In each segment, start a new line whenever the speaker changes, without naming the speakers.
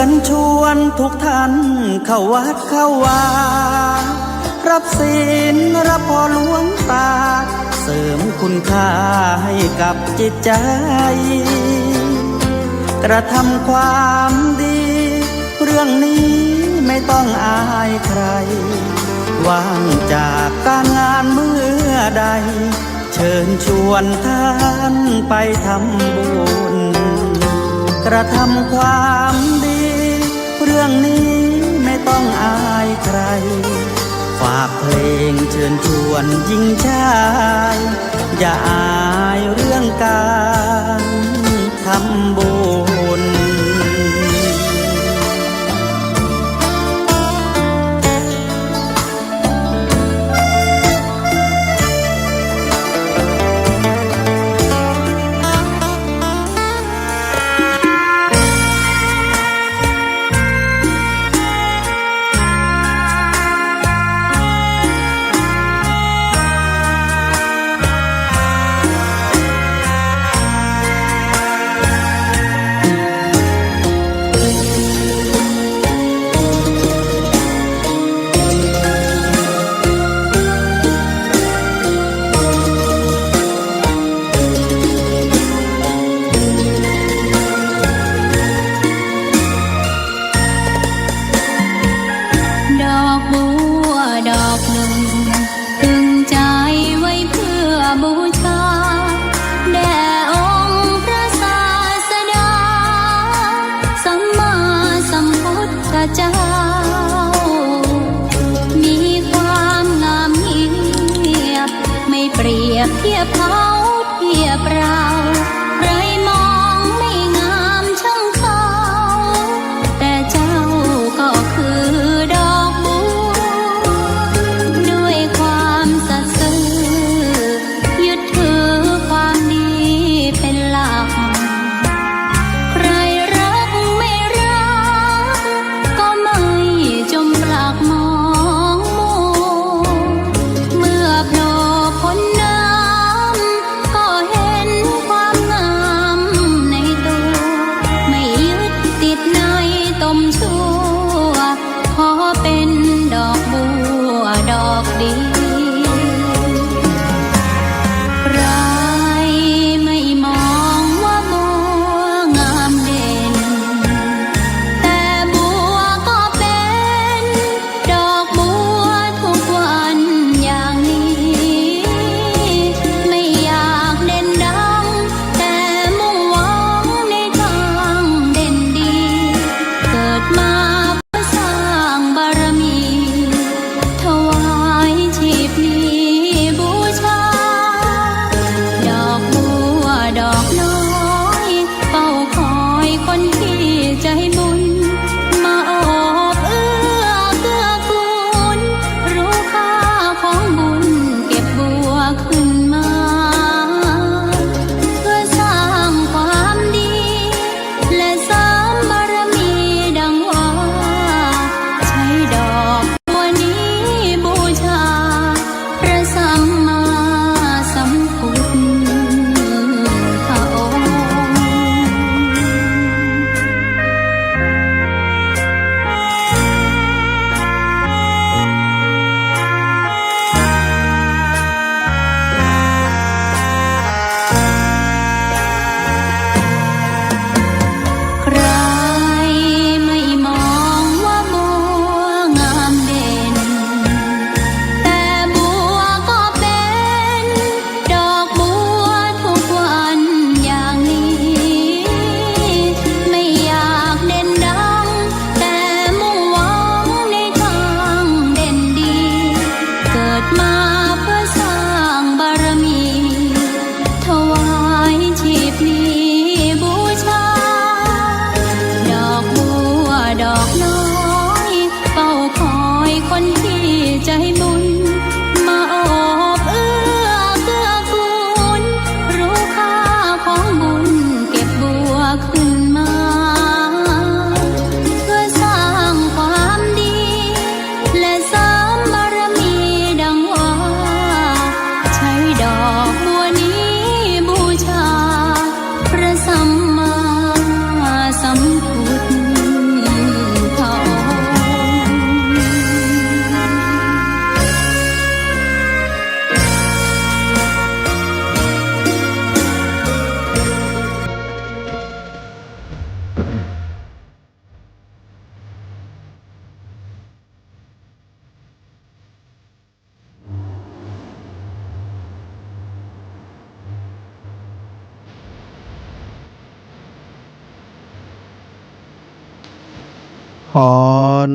ญชวนทุกท่านเข้าวัดเข้าวารับศีลรับพรหลวงตาเสริมคุณค่าให้กับจิตใจกระทำความดีเรื่องนี้ไม่ต้องอายใครว่างจากการงานเมื่อใดเชิญชวนท่านไปทำบุญกระทำความดีเรื่องนี้ไม่ต้องอายใครฝากเพลงเชิญชวนหญิงชายอย่าอายเรื่องการทำบุญ
เจ้ามีความงามเงียบไม่เปรียบเทียบเขาเทียบเราใครมองไม่งามช่างเขาแต่เจ้าก็คือดอกบัวด้วยความสัตย์ซื่อยึดถือความดีเป็นหลักมา
ขอ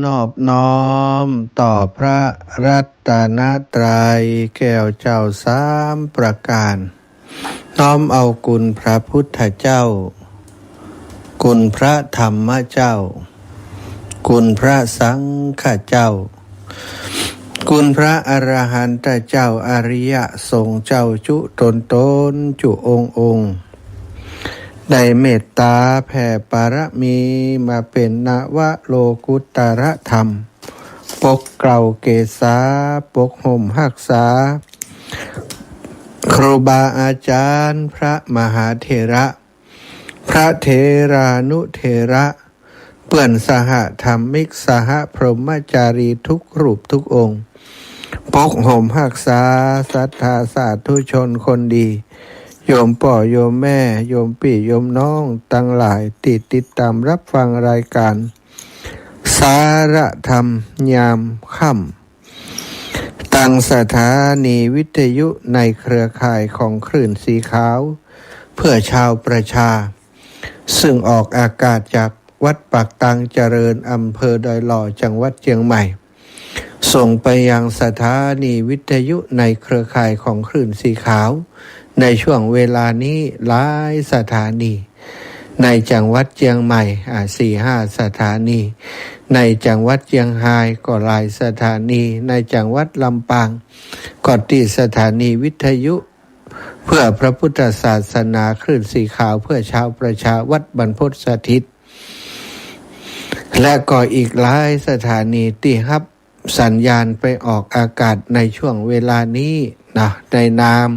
นอบน้อมต่อพระรัตนตรัยแก้วเจ้าสามประการน้อมเอาคุณพระพุทธเจ้าคุณพระธรรมเจ้าคุณพระสังฆเจ้าคุณพระอรหันตเจ้าอริยสงฆ์เจ้าจุตนจุองค์ได้เมตตาแผ่ปารมีมาเป็นนวโลกุตรธรรมปกเกล้าเกษาปกห่มหักษาครูบาอาจารย์พระมหาเถระพระเถรานุเถระเปื่อนสหธรรมิกสหพรหมจารีทุกรูปทุกองค์ปกห่มหักษาศรัทธาสาธุชนคนดีโยมพ่อโยมแม่โยมพี่โยมน้องตั้งหลายติดตามรับฟังรายการสารธรรมยามค่ำตั้งสถานีวิทยุในเครือข่ายของคลื่นสีขาวเพื่อชาวประชาซึ่งออกอากาศจากวัดปากตังเจริญอำเภอดอยหล่อจังหวัดเชียงใหม่ส่งไปยังสถานีวิทยุในเครือข่ายของคลื่นสีขาวในช่วงเวลานี้หลายสถานีในจังหวัดเชียงใหม่ 4-5 สถานีในจังหวัดเชียงรายก็หลายสถานีในจังหวัดลำปางก็ติดสถานีวิทยุเพื่อพระพุทธศาสนาคลื่นสีขาวเพื่อชาวประชาวัดบรรพตสถิตและก็อีกหลายสถานีที่รับสัญญาณไปออกอากาศในช่วงเวลานี้นะในนาม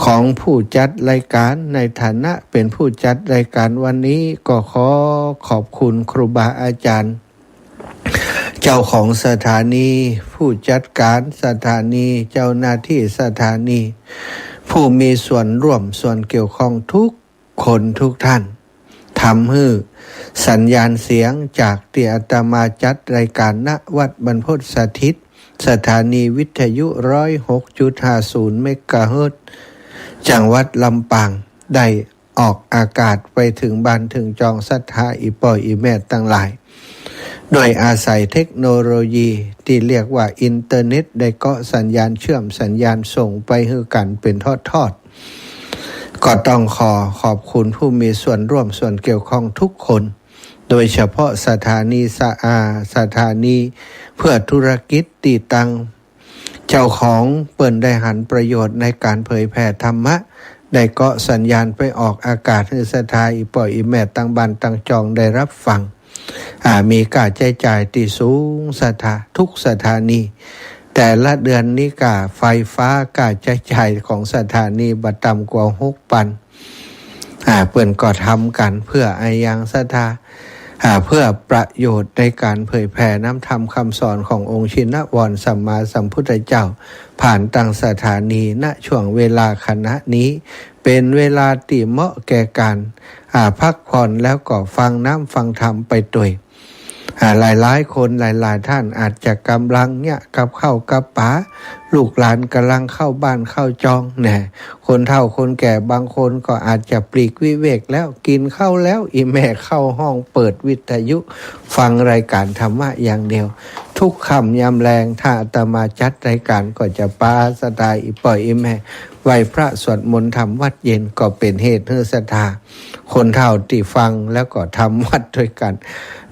ของผู้จัดรายการในฐานะเป็นผู้จัดรายการวันนี้ก็ขอขอบคุณครูบาอาจารย์เจ้าของสถานีผู้จัดการสถานีเจ้าหน้าที่สถานีผู้มีส่วนร่วมส่วนเกี่ยวข้องทุกคนทุกท่านทำให้สัญญาณเสียงจากที่อาตมาจัดรายการณวัดบรรพตสถิตสถานีวิทยุ 106.50 เมกะเฮิรตซ์จังหวัดลำปางได้ออกอากาศไปถึงบ้านถึงจองศรัทธาอีป่อยอีแม่ตั้งหลายโดยอาศัยเทคโนโลยีที่เรียกว่าอินเทอร์เน็ตได้เกาะสัญญาณเชื่อมสัญญาณส่งไปให้กันเป็นทอดก็ต้องขอบคุณผู้มีส่วนร่วมส่วนเกี่ยวข้องทุกคนโดยเฉพาะสถานีสถานีเพื่อธุรกิจตีตังเจ้าของเปิ่นได้หันประโยชน์ในการเผยแผ่ธรรมะได้เกาะสัญญาณไปออกอากาศให้สถาอีป่อยอีแม่ตั้งบ้านตั้งจองได้รับฟังมีค่าใช้จ่ายที่สูงทุกสถานีแต่ละเดือนนี้ค่าไฟฟ้าค่าใช้จ่ายของสถานีบ่ต่ำกว่า6,000เปิ่นก็ทำกันเพื่อยังสถาเพื่อประโยชน์ในการเผยแผ่น้ำธรรมคำสอนขององค์ชินวรสัมมาสัมพุทธเจ้าผ่านตั้งสถานีณช่วงเวลาขณะนี้เป็นเวลาที่เหมาะแก่การพักผ่อนแล้วก็ฟังน้ำฟังธรรมไปด้วยหลายคนหลายท่านอาจจะกำลังเนี่ยกับข้าวกับป๋าลูกหลานกำลังเข้าบ้านเข้าจองเนี่ยคนเฒ่าคนแก่บางคนก็อาจจะปลีกวิเวกแล้วกินข้าวแล้วอีแม่เข้าห้องเปิดวิทยุฟังรายการธรรมะอย่างเดียวทุกค่ำยามแลงถ้าอาตมาจัดรายการก็จะปาสไตล์อีป่อยอีแม่ไหว้พระสวดมนต์ทำวัดเย็นก็เป็นเหตุให้ศรัทธาคนเฒ่าที่ฟังแล้วก็ทำวัดด้วยกัน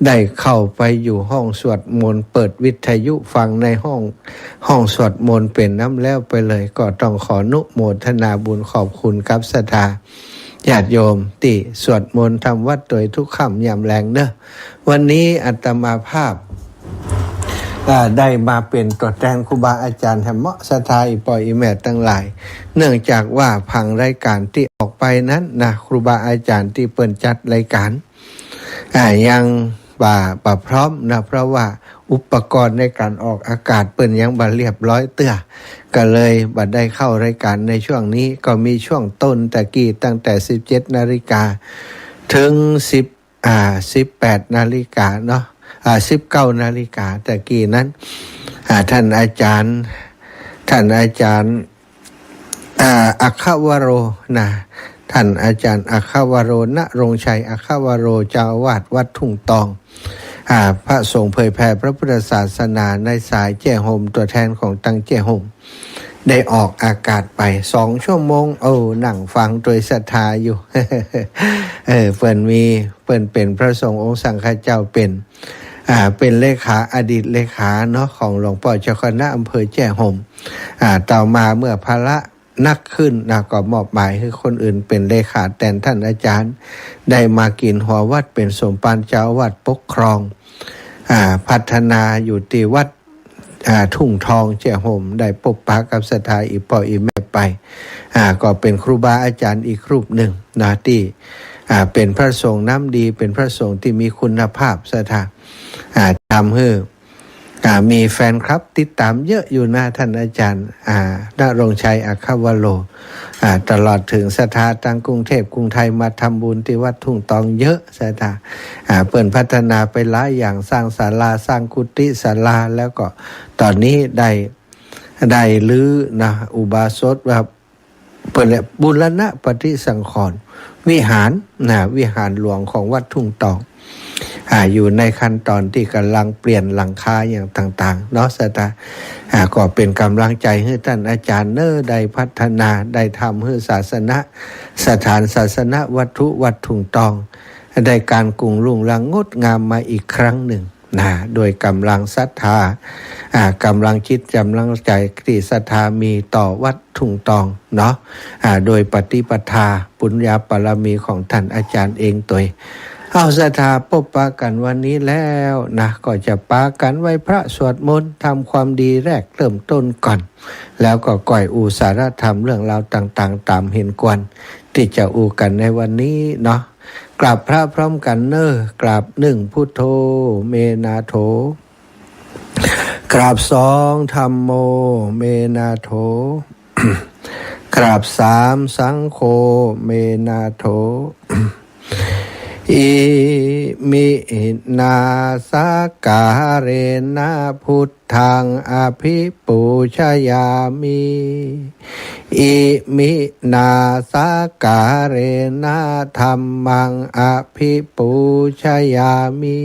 ได้เข้าไปอยู่ห้องสวดมนต์เปิดวิทยุฟังในห้องสวดมนต์เป็นน้ำแล้วไปเลยก็ต้องขออนุโมทนาบุญขอบคุณกับศรัทธาญาติโยมที่สวดมนต์ทำวัดโดยทุกค่ำยามแลงเนอะวันนี้อาตมาภาพได้มาเป็นตัวแทนครูบาอาจารย์ธรรมะศรัทธาอีป่อยอีแม่ตั้งหลายเนื่องจากว่าผังรายการที่ออกไปนั้นนะครูบาอาจารย์ที่เปิดจัดรายการยังบ่พร้อมนะเพราะว่าอุปกรณ์ในการออกอากาศเปิ่นยังบ่เรียบร้อยเตื้อก็เลยบ่ได้เข้ารายการในช่วงนี้ก็มีช่วงต้นตะกี้ตั้งแต่ 17 นาฬิกาถึง18 นาฬิกาเนาะ19 นาฬิกาตะกี้นั้นท่านอาจารย์อัคคาวโรนะท่านอาจารย์อัคคาวโรณรงค์ชัยอัคคาวโรเจ้าอาวาสวัดทุ่งตอง พระสงฆ์เผยแผ่พระพุทธศาสนาในสายแจ้โฮมตัวแทนของตังแจ้โฮมได้ออกอากาศไป2 ชั่วโมงนั่งฟังโดยศรัทธาอยู่ เปิ้นเป็นพระสงฆ์องค์สังฆเจ้าเป็นเลขาอดีตเลขาเนาะของหลวงพ่อเจ้าคณะอำเภอแจ้โฮมต่อมาเมื่อภาระนักขึ้นก็มอบหมายให้คนอื่นเป็นเลขาแทนท่านอาจารย์ได้มากินหัววัดเป็นสมภารเจ้าวัดปกครองพัฒนาอยู่ที่วัดทุ่งทองแจ้โฮมได้ปกปักกับศรัทธาอีพ่ออีแม่ไปก็เป็นครูบาอาจารย์อีกรูปหนึ่งนะที่เป็นพระสงฆ์น้ำดีเป็นพระสงฆ์ที่มีคุณภาพศรัทธาทำให้มีแฟนคลับติดตามเยอะอยู่นะท่านอาจารย์ณรงค์ชัยอัคควโลตลอดถึงศรัทธาทางกรุงเทพกรุงไทยมาทำบุญที่วัดทุ่งตองเยอะศรัทธาเปิ่นพัฒนาไปหลายอย่างสร้างศาลาสร้างกุฏิศาลาแล้วก็ตอนนี้ได้ลื้อนะอุบาสกว่าเปิ่นบุรณะปฏิสังขรณ์วิหารหลวงของวัดทุ่งตองอยู่ในขั้นตอนที่กำลังเปลี่ยนหลังคาอย่างต่างๆเนาะศรัทธาก็เป็นกำลังใจให้ท่านอาจารย์ได้พัฒนาได้ทำให้ศาสนาวัตถุวัดทุ่งตองได้การกุ่งรุ่งเรืองงดงามมาอีกครั้งหนึ่งโดยกำลังศรัทธากำลังคิดกำลังใจที่ศรัทธามีต่อวัดทุ่งตองเนาะโดยปฏิปทาปุญญาบารมีของท่านอาจารย์เองตัวเอาศรัทธาพบปะกันวันนี้แล้วนะก็จะปากันไว้พระสวดมนต์ทำความดีแรกเริ่มต้นก่อนแล้วก็ก่อยอูสารธรรมเรื่องราวต่างๆตามเห็นควรที่จะอูกันในวันนี้เนาะกราบพระพร้อมกันกราบ1พุทโธเมนาโถกราบ2ธัมโมเมนาโถ กราบ3สังโฆเมนาโถ อิมินาสกาเรนะพุทธังอภิปูชยามิอิมินาสกาเรนะธัมมังอภิปูชยามิ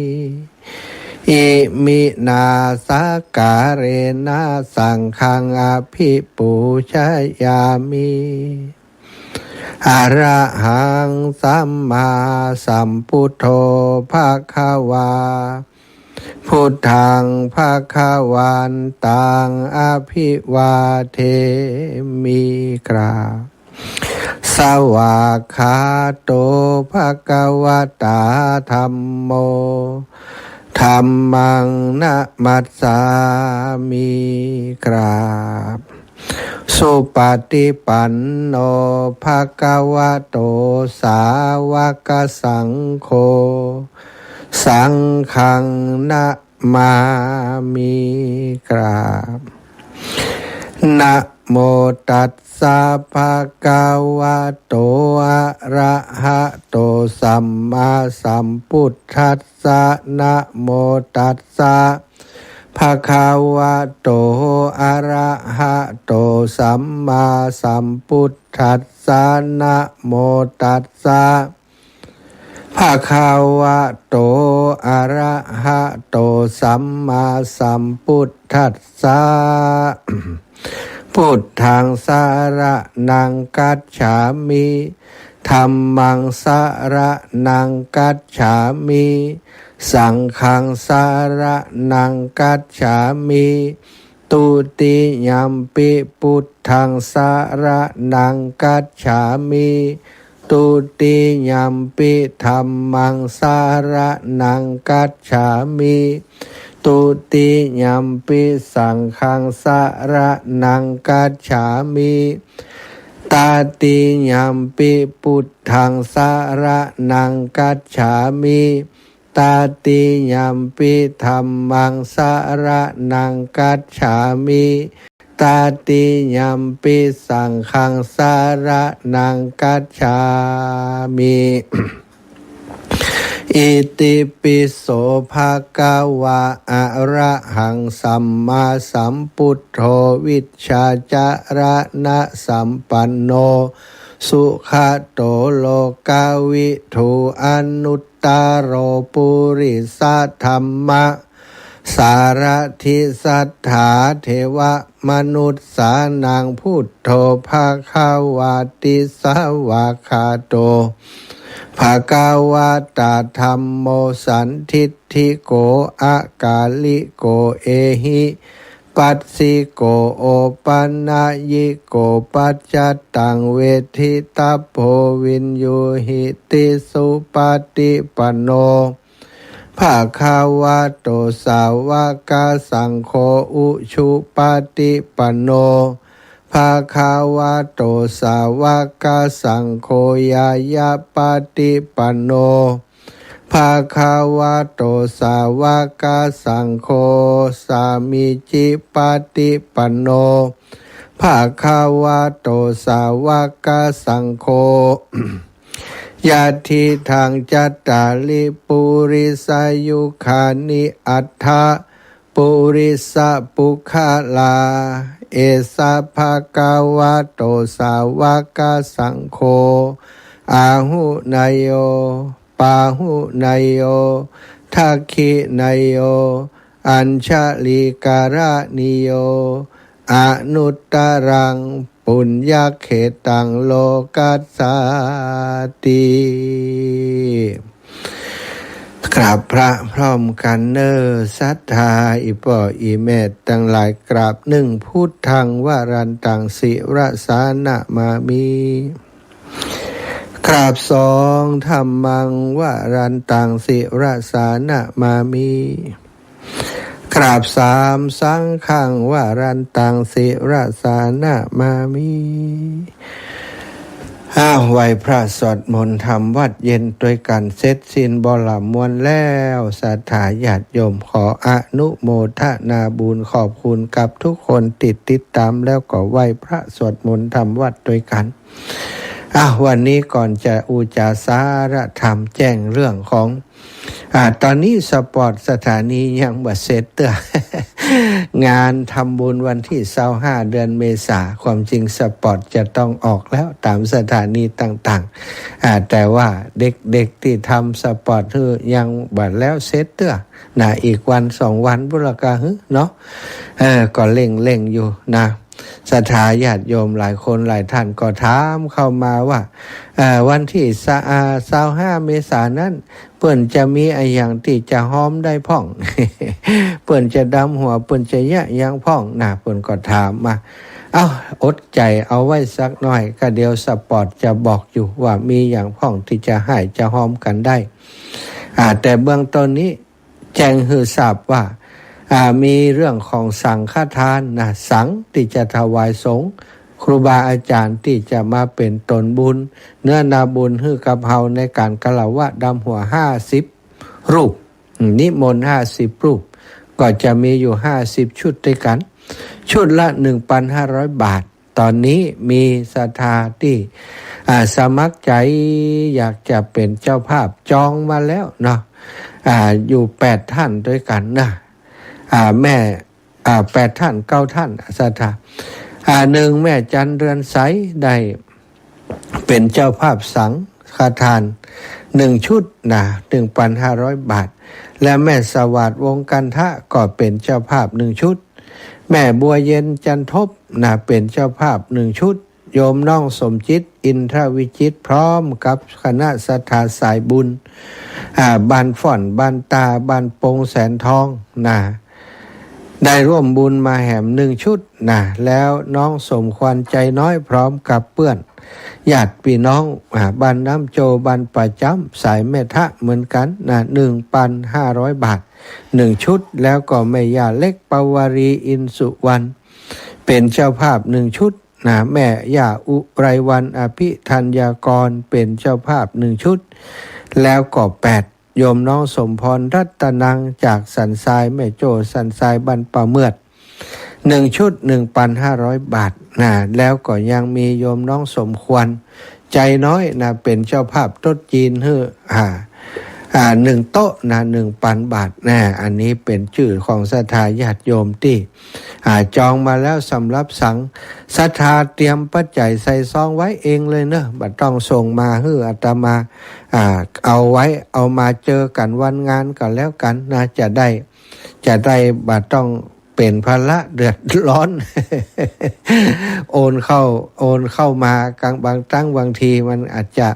อิมินาสกาเรนะสังฆังอภิปูชยามิอะระหังสัมมาสัมพุทโธภควาพุทธังภควันตังอภิวาเทมิกราสวากขาโตภควตาธัมโมธัมมังนะมัสสามิกราบสุปฏิปันโนภควโตสาวกสังโฆสังฆังนะมามิกราบนะโมตัสสะภะคะวะโตอะระหะโตสัมมาสัมพุทธัสสะนะโมตัสสะภะคะวะโตอะระหะโตสัมมาสัมพุทธัสสะนะโมตัสสะภะคะวะโตอะระหะโตสัมมาสัมพุทธัสสะพุทธังสรณังคัจฉามิธัมมังสรณังคัจฉามิสังฆังสรณังคัจฉามิตุติยัมปิพุทธังสรณังคัจฉามิตุติยัมปิธัมมังสรณังคัจฉามิตุติยัมปิสังฆังสรณังคัจฉามิตาติยัมปิพุทธังสรณังคัจฉามิตาติยัมปิธัมมังสรณังคัจฉามิตาติยัมปิสังฆังสรณังคัจฉามิอิติปิโสภะคะวะอะระหังสัมมาสัมพุทโธวิชชาจารณะสัมปันโน สุขโตโลกาวิทูอนุตตโรปุริสธรรมะสารทิสัทธาเทวมนุษย์สานังพุทโธภาคาวาติสาวาคาโตภากาวาตาธรรมโมสันทิฏฐิโกอากาลิโกเอหิปัสสิโกโอปันนายิโกปัจจตังเวทิตาโพวินโยหิติสุปฏิปันโนภาคาวะโตสาวกสังโฆอุชุปฏิปันโนภาคาวะโตสาวกสังโฆยายาปฏิปันโนภาคาวะโตสาวกสังโฆสามิจิปฏิปันโนภาคาวะโตสาวกสังโฆยาทิทางจัตตาลิปุริสายุขานิอัฏฐะปุริสปุคลาเอสะภะคะวะโตสาวกสังโฆอาหุนายโยปาหุนายโยทักขินายโยอัญชลิการะนิโยอนุตตรังปุญญเขตังโลกัสสาติกราบพระพร้อมกันเนอศรัทธาอิปออิเมตตั้งหลายกราบหนึ่งพุทธังวรันตังสิรสานะมามีกราบสองธัมมังวรันตังสิรสานะมามีกราบสามสังฆังวรันตังสิรสานะมามีไหวพระสวดมนต์ทำวัดเย็นด้วยกันเสร็จสิ้นบ่ละมวลแล้วศรัทธาญาติโยมขออนุโมทนาบุญขอบคุณกับทุกคนติดตามแล้วก็ไหวพระสวดมนต์ทำวัดด้วยกันวันนี้ก่อนจะอุจาสารธรรมแจ้งเรื่องของตอนนี้สปอร์ตสถานียังบ่เสร็จงานทำบุญวันที่25เดือนเมษาความจริงสปอร์ตจะต้องออกแล้วตามสถานีต่างๆแต่ว่าเด็กๆที่ทำสปอร์ตยังบัดแล้วเสร็จอีกวัน2วันบุรกาเนาะก็เร่งอยู่นะศรัทธาญาติโยมหลายคนหลายท่านก็ถามเข้ามาว่าวันที่25เมษายนนั้นเปิ้นจะมีอะไรอย่างที่จะหอมได้พ่อง เปิ้นจะดำหัวเปิ้นจะยะยังพ่องเปิ้นก็ถามมาอดใจเอาไว้สักหน่อยก็เดี๋ยวสปอร์ตจะบอกอยู่ว่ามีอย่างพ่องที่จะให้จะหอมกันได้แต่เบื้องต้นนี้แจ้งให้ทราบว่ามีเรื่องของสังฆทานสังที่จะถวายสงฆ์ครูบาอาจารย์ที่จะมาเป็นตนบุญเนื้อนาบุญให้กับเฮาในการกล่าวว่าดำหัว50รูปนิมนต์50รูปก็จะมีอยู่50ชุดด้วยกันชุดละ 1,500 บาทตอนนี้มีศรัทธาที่สมัครใจอยากจะเป็นเจ้าภาพจองมาแล้วเนาะอยู่8ท่านด้วยกันแม่8ท่าน9ท่านศรัทธา1แม่จันเรือนใสได้เป็นเจ้าภาพสังฆทาน1ชุด1,500 บาทและแม่สวัสดิ์วงกันทะก็เป็นเจ้าภาพ1ชุดแม่บัวเย็นจันทบเป็นเจ้าภาพ1ชุดโยมน้องสมจิตอินทรวิจิตพร้อมกับคณะศรัทธาสายบุญบ้านฝ่อนบ้านตาบ้านปงแสนทองได้ร่วมบุญมาแหม1ชุดแล้วน้องสมควรใจน้อยพร้อมกับเพื่อนญาติพี่น้องบ้านน้ำโจบ้านประจำสายแม่ทะเหมือนกัน1,500 บาท1ชุดแล้วก็แม่ย่าเล็กปวารีอินสุวรรณเป็นเจ้าภาพ1ชุดแม่ย่าอุไรวันอภิธัญญากรเป็นเจ้าภาพ1ชุดแล้วก็8โยมน้องสมพรรัตนังจากสันทรายแม่โจสันทรายบ้านป่าเมือด1ชุด 1,500 บาทแล้วก็ยังมีโยมน้องสมควรใจน้อยเป็นเจ้าภาพต๊ดจีน 1 โต๊ะนะ1,000 บาทนะอันนี้เป็นชื่อของศรัทธาญาติโยมที่จองมาแล้วสำหรับสังศรัทธาเตรียมปัจจัยใส่ซองไว้เองเลยเนอะบัดต้องส่งมาให้อาตมาเอาไว้เอามาเจอกันวันงานกันแล้วกันนะจะได้บัดต้องเป็นภาระเดือดร้อน โอนเข้ามากลางบางทีมันอาจจะ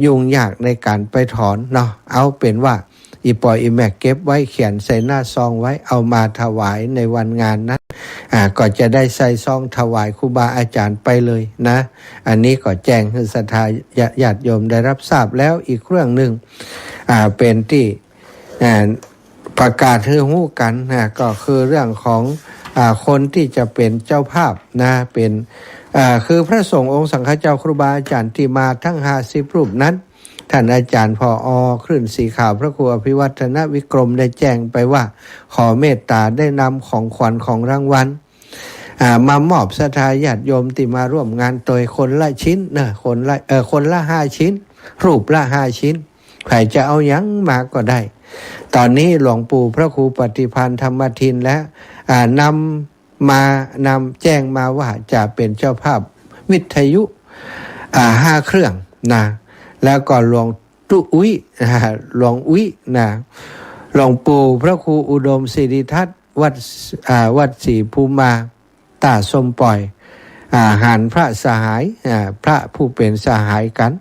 ยุ่งยากในการไปถอนเนาะเอาเป็นว่าอีปอยอีแม่เก็บไว้เขียนใส่หน้าซองไว้เอามาถวายในวันงานนั้นก็จะได้ใส่ซองถวายครูบาอาจารย์ไปเลยนะอันนี้ก็แจ้งให้ศรัทธาญาติโยมได้รับทราบแล้วอีกเรื่องหนึ่งเป็นที่ประกาศให้รู้กันก็คือเรื่องของคนที่จะเป็นเจ้าภาพนะเป็นคือพระสงฆ์องค์สังฆเจ้าครูบาอาจารย์ที่มาทั้ง50 รูปนั้นท่านอาจารย์ผอ.คลื่นสีขาวพระครูอภิวัฒนวิกรมได้แจ้งไปว่าขอเมตตาได้นำของขวัญของรางวัลมามอบศรัทธาญาติโยมที่มาร่วมงานโดยคนละชิ้นนะคนละ5 ชิ้นรูปละ5 ชิ้นใครจะเอายังมาก็ได้ตอนนี้หลวงปู่พระครูปฏิพันธ์ธรรมทินและนำแจ้งมาว่าจะเป็นเจ้าภาพวิทยุ5 เครื่องนะแล้วก็หลวงตุอุ้ยหลวงอุ้ยนะหลวงปู่พระครูอุดมศิริทัตน์วัดศรีภูมาตาสมปล่อยหารพระสหายพระผู้เป็นสหายกัน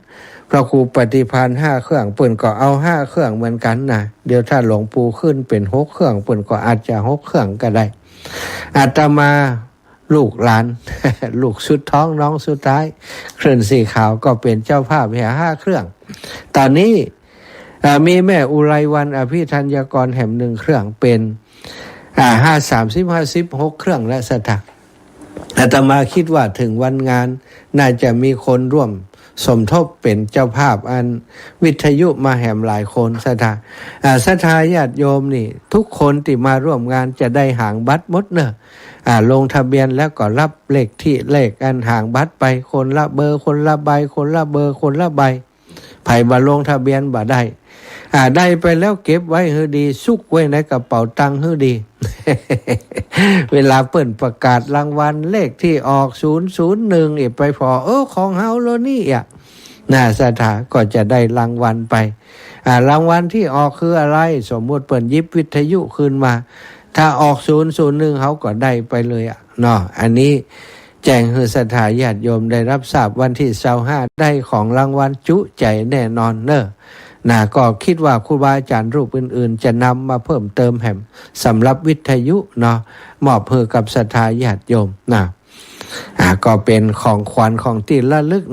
พระครูปฏิพันธ์5 เครื่องเปิ่นก็เอา5 เครื่องเหมือนกันนะเดี๋ยวถ้าหลวงปู่ขึ้นเป็น6 เครื่องเปิ่นก็อาจจะ6 เครื่องก็ได้อาตมาลูกหลาน ลูกสุดท้องน้องสุดท้ายเคลื่อนสีขาวก็เป็นเจ้าภาพ5 เครื่องตอนนี้มีแม่อุไรวันอภิธัญญกรแห่ม1 เครื่องเป็น56 เครื่องและสถักอาตมาคิดว่าถึงวันงานน่าจะมีคนร่วมสมทบเป็นเจ้าภาพอันวิทยุมาแหมหลายคนศรัทธาญาติโยมนี่ทุกคนที่มาร่วมงานจะได้หางบัตรหมดเนอะลงทะเบียนแล้วก็รับเลขอันหางบัตรไปคนละเบอร์คนละใบคนละเบอร์คนละใบไผบ่ลงทะเบียนบ่ได้ได้ไปแล้วเก็บไว้ให้ดีซุกไว้ในกระเป๋าตังค์ให้ดี เวลาเปิ่นประกาศรางวัลเลขที่ออก001อีกไปพอของเฮาแล้วนี่ศรัทธาก็จะได้รางวัลไปรางวัลที่ออกคืออะไรสมมุติเปิ่นยิบวิทยุคืนมาถ้าออก001เขาก็ได้ไปเลยเนาะอันนี้แจ้งให้ศรัทธาญาติโยมได้รับทราบวันที่25ได้ของรางวัลจุใจแน่นอนเนอะก็คิดว่าครูบาอาจารย์รูปอื่นๆจะนำมาเพิ่มเติมแห่มสำหรับวิทยุเนาะมอบเพื่อกับศรัทธาญาติโยมก็เป็นของขวัญของที่ระลึก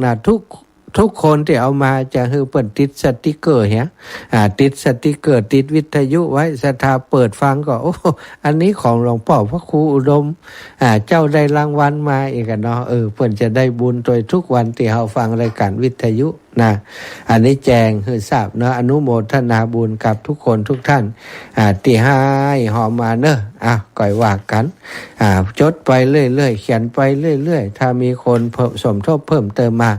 ทุกคนที่เอามาจะให้เปิดติดสติกเกอร์ติดสติกเกอร์ติดวิทยุไว้ศรัทธาเปิดฟังก็อันนี้ของหลวงพ่อพระครูอุดมเจ้าได้รางวัลมาอีกเนาะเพิ่นจะได้บุญโดยทุกวันที่เฮาฟังรายการวิทยุอันนี้แจ้งให้ทราบเนาะอนุโมทนาบุญกับทุกคนทุกท่านที่ให้หอมมาเนอะก่อยว่ากันจดไปเรื่อยๆเขียนไปเรื่อยๆถ้ามีคนสมทบเพิ่มเติมมา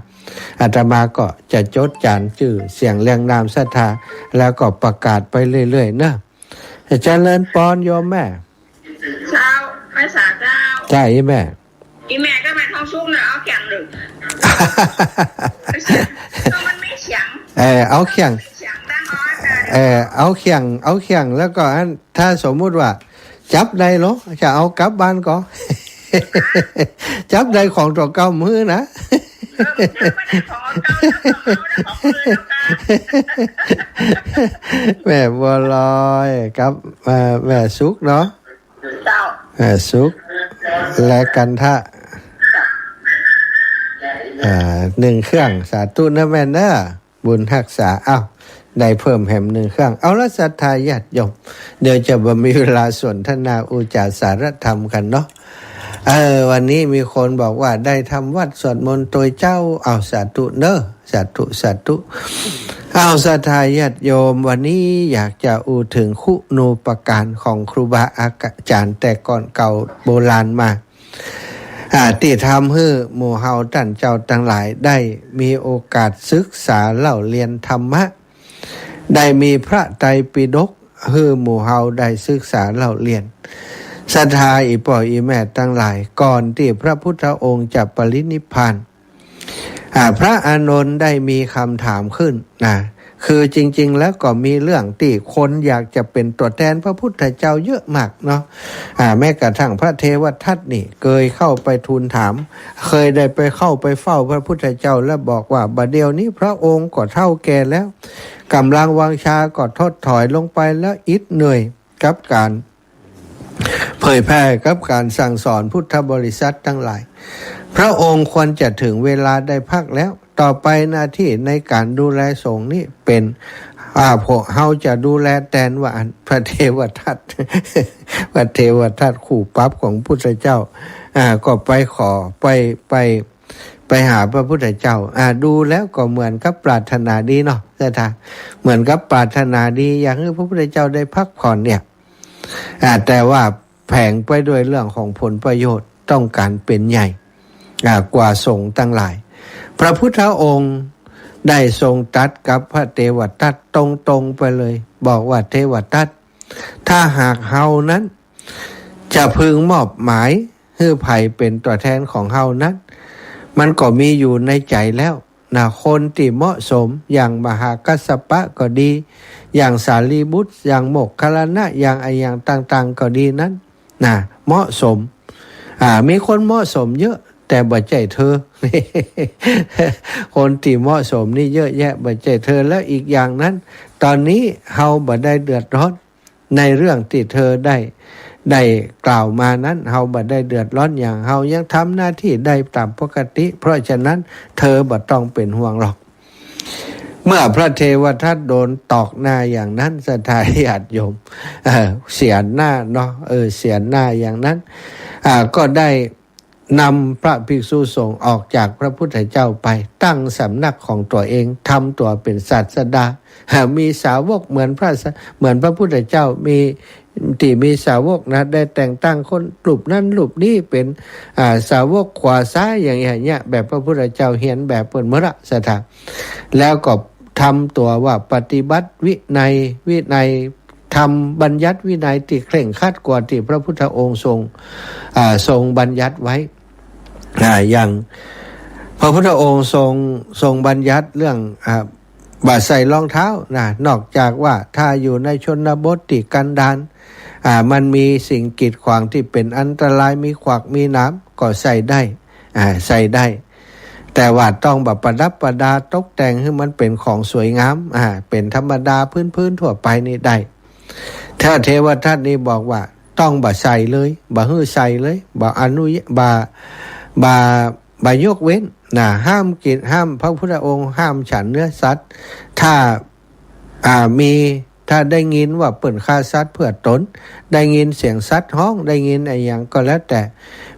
อาตมาก็จะจดจานชื่อเสียงเรียงนามศรัทธาแล้วก็ประกาศไปเรื่อยๆเนอะเจริญพรโยมแม่
เช้าไม่สาเจ้า
ใช่แม่
อีแม่ก็มาท้องซุกเนี่ยเอาแข็งหนึ่งก็มันไม่เฉียง
เอาเขียงเอาเขียงแล้วก็ถ้าสมมุติว่าจับได้หรอจะเอากลับบ้านก็จับได้ของตัวเก่ามือนะแม่บัวลอยกับแม่สุกเนาะแม่สุกและกันทะ1 เครื่องสาธุนะแม่เนอะบุญรักษาได้เพิ่มแหม1 เครื่องเอาละศรัทธาญาติโยมเดี๋ยวจะบ่มีเวลาสนทนาอุจจาสารธรรมกันเนาะวันนี้มีคนบอกว่าได้ทำวัดสวดมนต์โดยเจ้าสาธุเนอะสาธุศรัทธาญาติโยมวันนี้อยากจะถึงคุณูปการของครูบาอาจารย์แต่ก่อนเก่าโบราณมาที่ทำให้หมู่เฮาท่านเจ้าทั้งหลายได้มีโอกาสศึกษาเล่าเรียนธรรมะ ได้มีพระไตรปิฎกให้หมู่เฮาได้ศึกษาเล่าเรียนศรัทธาอีพ่ออีแม่ทั้งหลายก่อนที่พระพุทธองค์จะปรินิพพานพระอานนท์ได้มีคำถามขึ้นคือจริงๆแล้วก็มีเรื่องที่คนอยากจะเป็นตัวแทนพระพุทธเจ้าเยอะมากเนาะแม้กระทั่งพระเทวทัตนี่เคยเข้าไปทูลถามเคยได้ไปเข้าไปเฝ้าพระพุทธเจ้าแล้วบอกว่าบัดเดี๋ยวนี้พระองค์ก็เฒ่าแก่แล้วกำลังวังชาก็ทดถอยลงไปแล้วอิดเหนื่อยกับการเผยแพร่กับการสั่งสอนพุทธบริษัททั้งหลายพระองค์ควรจะถึงเวลาได้พักแล้วต่อไปหน้าที่ในการดูแลสงฆ์นี่เป็นพวกเฮาจะดูแลแทนว่าพระเทวทัต พระเทวทัตคู่ปรับของพุทธเจ้าก็ไปขอไปหาพระพุทธเจ้าดูแล้วก็เหมือนกับปรารถนาดีเนาะท่านเหมือนกับปรารถนาดีอยากให้พระพุทธเจ้าได้พักผ่อนเนี่ยแต่ว่าแผงไปด้วยเรื่องของผลประโยชน์ต้องการเป็นใหญ่กว่าสงฆ์ทั้งหลายพระพุทธองค์ได้ทรงตรัสกับพระเทวทัตตรงๆไปเลยบอกว่าเทวทัตถ้าหากเฮานั้นจะพึงมอบหมายให้ไผ่เป็นตัวแทนของเฮานั้นมันก็มีอยู่ในใจแล้วคนที่เหมาะสมอย่างมหากัสสปะก็ดีอย่างสารีบุตรอย่างโมคคัลลานะอย่างต่างๆก็ดีนั้นเหมาะสมมีคนเหมาะสมเยอะแต่บ่ใจเธอ คนที่เหมาะสมนี่เยอะแยะบ่ใจเธอแล้วอีกอย่างนั้นตอนนี้เฮาบ่ได้เดือดร้อนในเรื่องที่เธอได้กล่าวมานั้นเฮาบ่ได้เดือดร้อนอย่างเฮายังทำหน้าที่ได้ตามปกติเพราะฉะนั้นเธอบ่ต้องเป็นห่วงหรอกเมื่อพระเทวทัตโดนตอกหน้าอย่างนั้นศรัทธาญาติโยมเสียหน้าเนาะเสียหน้าอย่างนั้นก็ได้นำพระภิกษุสงฆ์ออกจากพระพุทธเจ้าไปตั้งสำนักของตัวเองทำตัวเป็นศาสดามีสาวกเหมือนพระพุทธเจ้ามีสาวกนะได้แต่งตั้งคนรูปนั้นรูปนี้เป็นสาวกขวาซ้ายอย่างเงี้ยแบบพระพุทธเจ้าเห็นแบบเปิ่นมรสถาแล้วก็ทำตัวว่าปฏิบัติวินัยทำบัญญัติวินัยที่เคร่งครัดกว่าที่พระพุทธองค์ทรงบัญญัติไว้อย่างพระพุทธองค์ทรงบัญญัติเรื่องบาใส่รองเท้านอกจากว่าถ้าอยู่ในชนบทที่กันดารมันมีสิ่งกีดขวางที่เป็นอันตรายมีขวากมีน้ำก็ใส่ได้แต่ว่าต้องแบบประดับประดาตกแต่งให้มันเป็นของสวยงามเป็นธรรมดาพื้นทั่วไปนี่ได้ถ้าเทวทัตนี่บอกว่าต้องบ่ใส่เลยบ่ฮื้อใส่เลยบ่อนุญบ่ยกเว้นห้ามกินห้ามพระพุทธองค์ห้ามฉันเนื้อสัตว์ถ้าได้ยินว่าเปิ่นฆ่าสัตว์เพื่อตนได้ยินเสียงสัตว์ฮ้องได้ยินอะไรอย่างก็แล้วแต่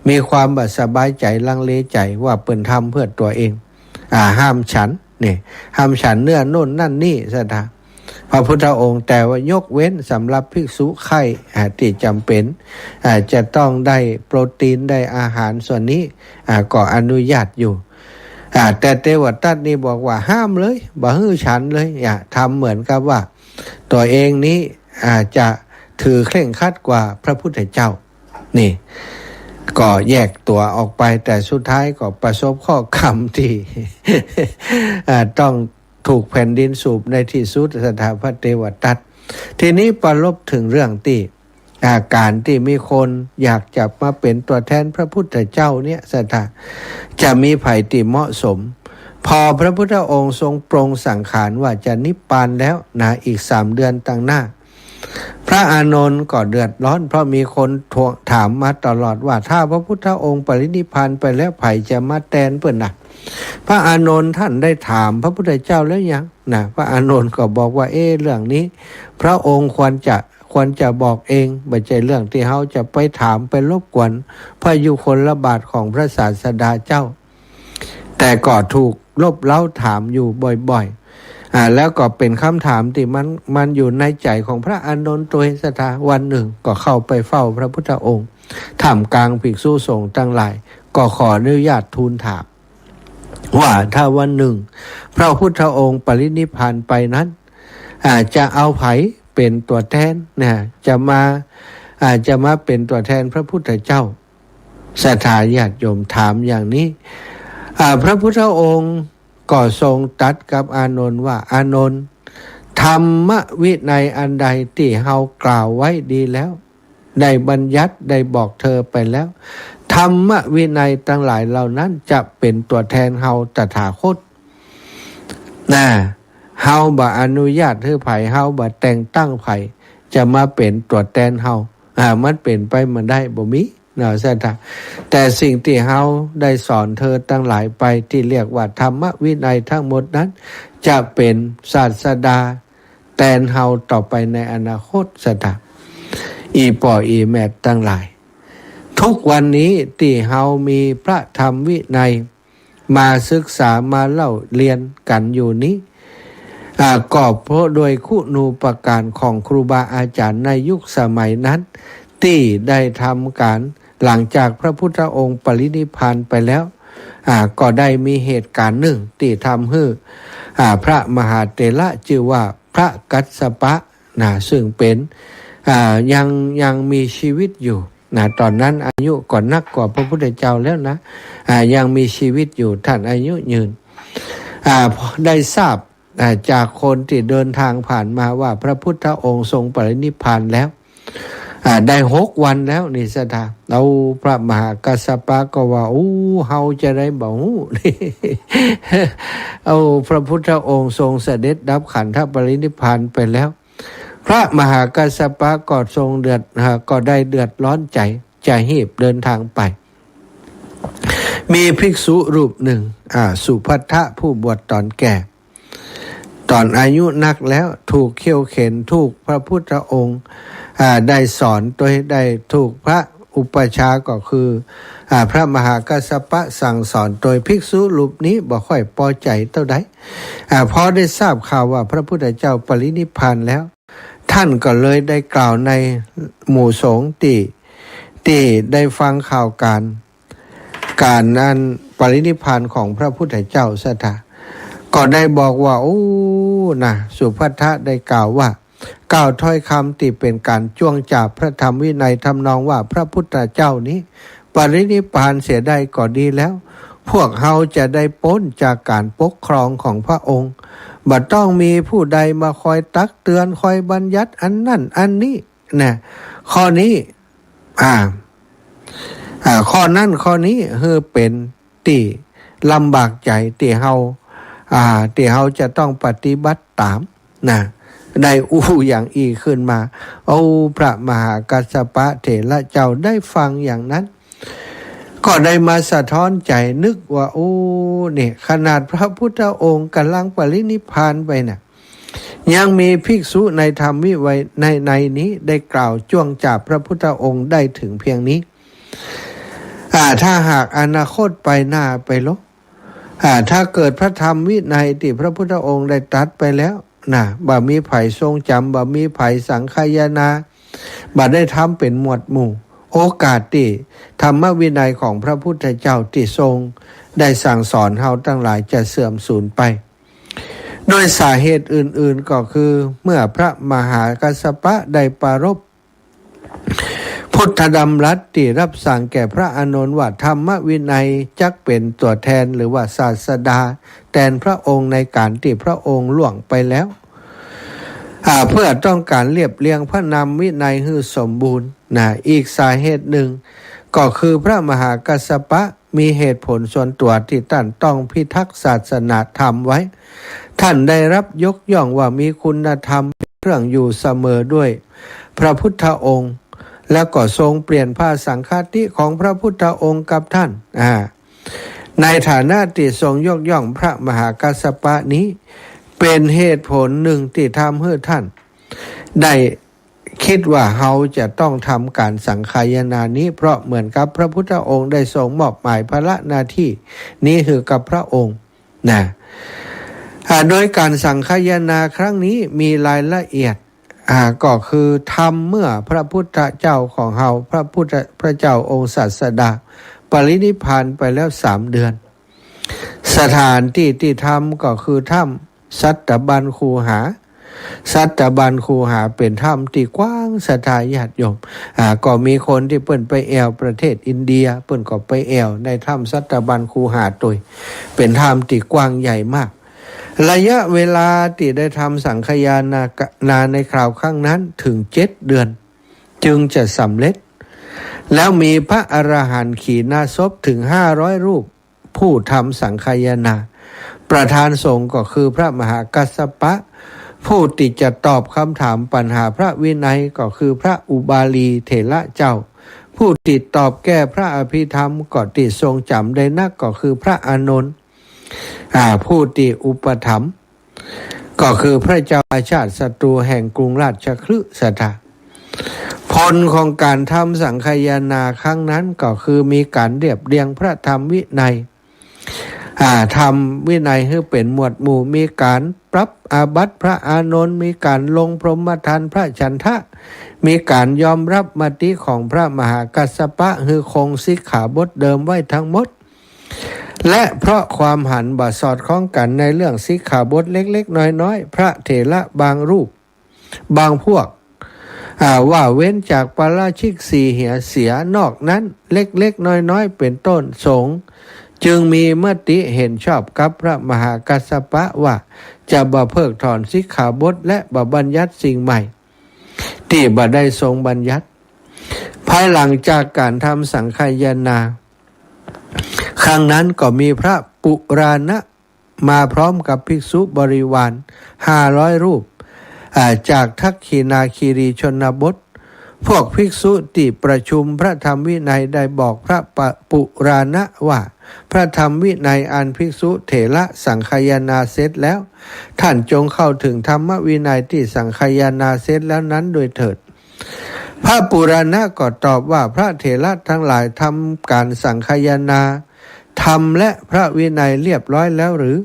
มีความบ่สบายใจลังเลใจว่าเปิ่นทำเพื่อตัวเองห้ามฉันนี่ห้ามฉันเนื้อโน่นนั่นนี่ซะพระพุทธองค์แต่ว่ายกเว้นสำหรับภิกษุไข้ที่จำเป็นจะต้องได้โปรตีนได้อาหารส่วนนี้ก็อนุญาตอยู่แต่เทวทัตนี่บอกว่าห้ามเลยบ่ฮื้อฉันเลยทำเหมือนกับว่าตัวเองนี้จะถือเคร่งครัดกว่าพระพุทธเจ้านี่ก็แยกตัวออกไปแต่สุดท้ายก็ประสบข้อกรรมที่ ต้องถูกแผ่นดินสูบในที่สุดสถาพระเทวทัตทีนี้ประลบถึงเรื่องที่การที่มีคนอยากจะมาเป็นตัวแทนพระพุทธเจ้าเนี่ยสถาจะมีไผ่ที่เหมาะสมพอพระพุทธองค์ทรงปรงสังขารว่าจะนิพพานแล้วอีก3 เดือนต่างหน้าพระอานนท์ก็เดือดร้อนเพราะมีคนถามมาตลอดว่าถ้าพระพุทธองค์ปรินิพพานไปแล้วไผ่จะมาแทนเปิ้นพระอานนท์ท่านได้ถามพระพุทธเจ้าแล้วยังพระอานนท์ก็บอกว่าเรื่องนี้พระองค์ควรจะบอกเองไม่ใช่เรื่องที่เฮาจะไปถามไปรบกวนพระยุคลบาทของพระศาสดาเจ้าแต่ก็ถูกลบเล้าถามอยู่บ่อยๆแล้วก็เป็นคำถามที่มันอยู่ในใจของพระอานนท์ตัวเองสถาวันหนึ่งก็เข้าไปเฝ้าพระพุทธองค์ท่ามกลางภิกษุสงฆ์ทั้งหลายก็ขออนุญาตทูลถามว่าถ้าวันหนึ่งพระพุทธองค์ปรินิพพานไปนั้น จะเอาไผเป็นตัวแทนนะจะมาเป็นตัวแทนพระพุทธเจ้าศรัทธาญาติโยมถามอย่างนี้พระพุทธองค์ก็ทรงตรัสกับอานนท์ว่าอานนท์ธรรมวินัยอันใดที่เฮากล่าวไว้ดีแล้วได้บัญญัติได้บอกเธอไปแล้วธรรมวินัยทั้งหลายเหล่านั้นจะเป็นตัวแทนเฮาตถาคตเฮาบ่อนุญาตให้ไผเฮาบ่แต่งตั้งไผจะมาเป็นตัวแทนเฮามันเป็นไปมันได้บ่มีสัทธาแต่สิ่งที่เฮาได้สอนเธอทั้งหลายไปที่เรียกว่าธรรมวินัยทั้งหมดนั้นจะเป็นศาสดาแทนเฮาต่อไปในอนาคตสัทธาอีป่ออีแม่ทั้งหลายทุกวันนี้ที่เฮามีพระธรรมวินัยมาศึกษามาเล่าเรียนกันอยู่นี้ก็เพราะโดยคุณูปการของครูบาอาจารย์ในยุคสมัยนั้นที่ได้ทำการหลังจากพระพุทธองค์ปรินิพพานไปแล้วก็ได้มีเหตุการณ์หนึ่งที่ทำให้พระมหาเถระชื่อว่าพระกัสสปะซึ่งเป็นยังมีชีวิตอยู่ตอนนั้นอายุก่อนนักกว่าพระพุทธเจ้าแล้วนะยังมีชีวิตอยู่ท่านอายุยืนได้ทราบจากคนที่เดินทางผ่านมาว่าพระพุทธองค์ทรงปรินิพพานแล้วได้6 วันแล้วนี่สถาเอาพระมหากัสสปะก็ว่าเฮาจะได้บอกนี่เอาพระพุทธองค์ทรงเสด็จดับขันธปรินิพพานไปแล้วพระมหากัสสปะก็ทรงก็ได้เดือดร้อนใจจะหีบเดินทางไปมีภิกษุรูปหนึ่งสุภัททะผู้บวชตอนแก่ตอนอายุนักแล้วถูกเขี่ยวเข็นถูกพระพุทธองค์ได้สอนโดยได้ถูกพระอุปชาก็คือพระมหากัสสปะสั่งสอนโดยภิกษุรูปนี้บ่ค่อยพอใจเท่าใดพอได้ทราบข่าวว่าพระพุทธเจ้าปรินิพพานแล้วท่านก็เลยได้กล่าวในหมู่สงฆ์ที่ได้ฟังข่าวการนั้นปรินิพพานของพระพุทธเจ้าศรัทธาก็ได้บอกว่าสุภัททะได้กล่าวว่ากล่าวถ้อยคำที่เป็นการจ้วงจาบพระธรรมวินัยทำนองว่าพระพุทธเจ้านี้ปรินิพพานเสียได้ก็ดีแล้วพวกเฮาจะได้พ้นจากการปกครองของพระองค์บ่ต้องมีผู้ใดมาคอยตักเตือนคอยบัญญัติอันนั่นอันนี้ข้อนี้ข้อนั้นข้อนี้เป็นที่ลำบากใจที่เฮาจะต้องปฏิบัติตามได้อย่างอีขึ้นมาพระมหากัสสปะเถระเจ้าได้ฟังอย่างนั้นก็ได้มาสะท้อนใจนึกว่านี่ขนาดพระพุทธองค์กำลังปรินิพพานไปยังมีภิกษุในธรรมวินัยในนี้ได้กล่าวจ้วงจาบพระพุทธองค์ได้ถึงเพียงนี้ถ้าหากอนาคตไปหน้าไปลบถ้าเกิดพระธรรมวินัยที่พระพุทธองค์ได้ตรัสไปแล้วบ่มีไผทรงจำบ่มีไผสังคายนาบ่ได้ทำเป็นหมวดหมู่โอกาสที่ธรรมวินัยของพระพุทธเจ้าที่ทรงได้สั่งสอนเฮาทั้งหลายจะเสื่อมสูญไปโดยสาเหตุอื่นๆก็คือเมื่อพระมหากัสสปะได้ปรารภพุทธดำรัสที่รับสั่งแก่พระอานนท์ว่าธรรมวินัยจักเป็นตัวแทนหรือว่าศาสดาแทนพระองค์ในการที่พระองค์ล่วงไปแล้วเพื่อต้องการเรียบเรียงพระนามวินัยให้สมบูรณ์อีกสาเหตุหนึ่งก็คือพระมหากัสสปะมีเหตุผลส่วนตัวที่ท่านต้องพิทักษ์ศาสนาธรรมไว้ท่านได้รับยกย่องว่ามีคุณธรรมเครื่องอยู่เสมอด้วยพระพุทธองค์แล้วก็ทรงเปลี่ยนผ้าสังฆาทิของพระพุทธองค์กับท่านในฐานะที่ทรงยกย่องพระมหากัสสปะนี้เป็นเหตุผลหนึ่งที่ทำให้ท่านได้คิดว่าเฮาจะต้องทำการสังฆายนานี้เพราะเหมือนกับพระพุทธองค์ได้ทรงมอบหมายภาระหน้าที่นี้คือกับพระองค์โดยการสังฆายนาครั้งนี้มีรายละเอียดก็คือทำเมื่อพระพุทธเจ้าของเฮาพระเจ้าองค์ศาสดาปรินิพพานไปแล้ว3 เดือนสถานที่ที่ทำก็คือถ้ำสัตตบัญคูหา สัตบัญคูหาเป็นถ้ำที่กว้างสถาญาติโยมก็มีคนที่เปิ้นไปแอวประเทศอินเดียเปิ้นก็ไปแอวในถ้ำสัตบัญคูหาตัวเป็นถ้ำที่กว้างใหญ่มากระยะเวลาที่ได้ทำสังฆยานาในคราวข้างนั้นถึง7 เดือนจึงจะสำเร็จแล้วมีพระอรหันต์ขี่หน้าศพถึง500 รูปผู้ทำสังฆยนาประธานสงฆ์ก็คือพระมหากัสสปะผู้ที่จะตอบคำถามปัญหาพระวินัยก็คือพระอุบาลีเถระเจ้าผู้ติดตอบแก้พระอภิธรรมก็ติดทรงจำได้นักก็คือพระอานนท์ผู้ที่อุปถัมภ์ก็คือพระเจ้าอาชาติศัตรูแห่งกรุงราชคฤห์ผลของการทำสังฆยนาครั้งนั้นก็คือมีการเรียบเรียงพระธรรมวินัยทำวินัยให้เป็นหมวดหมู่มีการปรับอาบัติพระอานนท์มีการลงพรหมทานพระฉันทะมีการยอมรับมติของพระมหากัสสปะคือคงสิกขาบทเดิมไว้ทั้งหมดและเพราะความหันบ่สอดคล้องกันในเรื่องสิกขาบทเล็กๆน้อยๆพระเถระบางรูปบางพวกว่าเว้นจากปาราชิก4 เหียเสียนอกนั้นเล็กๆน้อยๆเป็นต้นสงฆ์จึงมีมติเห็นชอบกับพระมหากัสสปะว่าจะบ่เพิกถอนสิกขาบทและบ่บัญญัติสิ่งใหม่ที่บ่ได้ทรงบัญญัติภายหลังจากการทำสังฆยนาครั้งนั้นก็มีพระปุราณะมาพร้อมกับภิกษุบริวาร500 รูปจากทักขินาคีรีชนบทพวกภิกษุที่ประชุมพระธรรมวินัยได้บอกพระปุราณะว่าพระธรรมวินัยอันภิกษุเถระสังฆยนาเสร็จแล้วท่านจงเข้าถึงธรรมวินัยที่สังฆยนาเสร็จแล้วนั้นโดยเถิดพระปุราณะก็ตอบว่าพระเถระทั้งหลายทำการสังฆยนาธรรมและพระวินัยเรียบร้อยแล้วหรือ